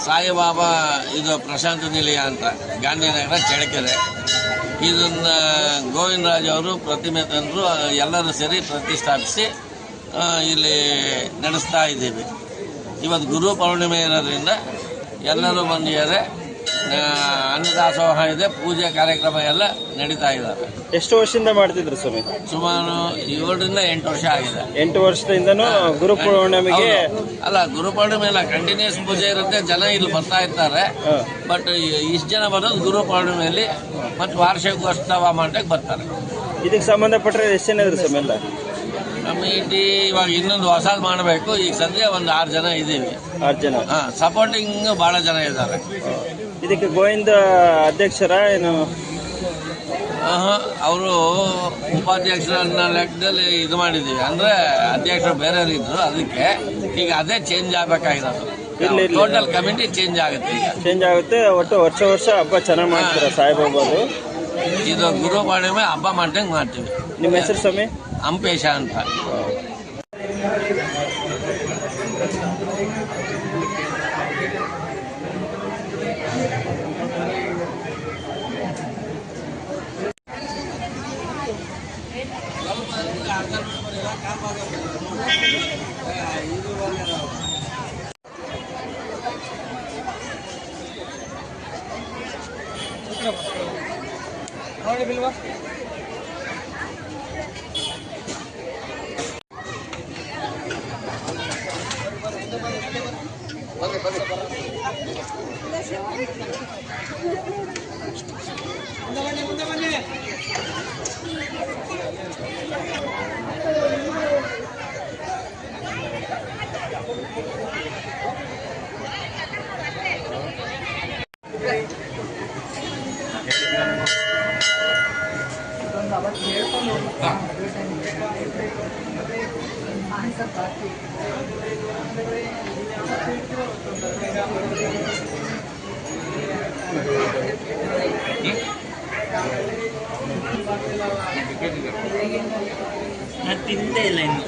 ಸಾಯಿಬಾಬಾ ಇದು ಪ್ರಶಾಂತ ನಿಲಯ ಅಂತ ಗಾಂಧಿನಗರ ಚಳ್ಳಕೆರೆ. ಇದನ್ನು ಗೋವಿಂದರಾಜ್ ಅವರು ಪ್ರತಿಮೆ ತಂದರು, ಎಲ್ಲರೂ ಸೇರಿ ಪ್ರತಿಷ್ಠಾಪಿಸಿ ಇಲ್ಲಿ ನಡೆಸ್ತಾ ಇದ್ದೀವಿ. ಇವತ್ತು ಗುರು ಪೌರ್ಣಿಮೆ ಇರೋದ್ರಿಂದ ಎಲ್ಲರೂ ಬಂದಿದ್ದಾರೆ. ಅನ್ನದಾಸೋಹ ಇದೆ, ಪೂಜೆ ಕಾರ್ಯಕ್ರಮ ಎಲ್ಲ ನಡೀತಾ ಇದ್ದಾರೆ. ಎಷ್ಟು ವರ್ಷದಿಂದ ಮಾಡ್ತಿದ್ರು ಸ್ವಾಮಿ? ಸುಮಾರು 7 ರಿಂದ 8 ವರ್ಷ ಆಗಿದೆ. 8 ವರ್ಷದಿಂದನೂ ಗುರು ಪೌರ್ಣಿಮೆಗೆ ಅಲ್ಲ, ಗುರು ಪೌರ್ಣಿಮೆ ಎಲ್ಲ ಕಂಟಿನ್ಯೂಸ್ ಪೂಜೆ ಇರುತ್ತೆ, ಜನ ಇಲ್ಲಿ ಬರ್ತಾ ಇರ್ತಾರೆ. ಬಟ್ ಇಷ್ಟು ಜನ ಬರೋದು ಗುರು ಪೌರ್ಣಿಮೆಯಲ್ಲಿ ಮತ್ತು ವಾರ್ಷಿಕೋತ್ಸವ ಮಾಡಕ್ಕೆ ಬರ್ತಾರೆ. ಇದಕ್ಕೆ ಸಂಬಂಧಪಟ್ಟರೆ ಎಷ್ಟು ಜನ ಇದ್ರು ಸ್ವಾಮಿ? ಎಲ್ಲ ಕಮಿಟಿ ಇವಾಗ ಇನ್ನೊಂದು ಹೊಸದು ಮಾಡಬೇಕು. ಈಗ ಸದ್ಯ ಒಂದು 6 ಜನ ಇದ್ದೀವಿ. 6 ಜನ. ಸಪೋರ್ಟಿಂಗ್ ಭಾಳ ಜನ ಇದ್ದಾರೆ. ಇದಕ್ಕೆ ಗೋವಿಂದ ಅಧ್ಯಕ್ಷರ ಏನು? ಅವರು ಉಪಾಧ್ಯಕ್ಷರನ್ನ ಲೆಕ್ಕದಲ್ಲಿ ಇದು ಮಾಡಿದ್ದೀವಿ. ಅಂದರೆ ಅಧ್ಯಕ್ಷರು ಬೇರೆಯವರು ಇದ್ರು, ಅದಕ್ಕೆ ಈಗ ಅದೇ ಚೇಂಜ್ ಆಗಬೇಕಾಗಿರೋದು. ಟೋಟಲ್ ಕಮಿಟಿ ಚೇಂಜ್ ಆಗುತ್ತೆ. ಈಗ ಚೇಂಜ್ ಆಗುತ್ತೆ. ಒಟ್ಟು ವರ್ಷ ಹಬ್ಬ ಚೆನ್ನಾಗಿ ಮಾಡ್ತಾರೆ ಸಾಯಿಬಾಬಾದು. ಇದು ಗುರು ಪೌರ್ಣಿಮೆ ಹಬ್ಬ ಮಾಡ್ದಂಗೆ ಮಾಡ್ತೀವಿ. ನಿಮ್ಮ ಹೆಸರು ಸ್ವಾಮಿ? ಅಂಪೇಶ ಅಂತ. ನೋಡಿ ಬಿಲ್ವಾ ಮುಂದೆ ಬನ್ನಿ. ನಾನು ತಿಂದೇ ಇಲ್ಲ ಇನ್ನು.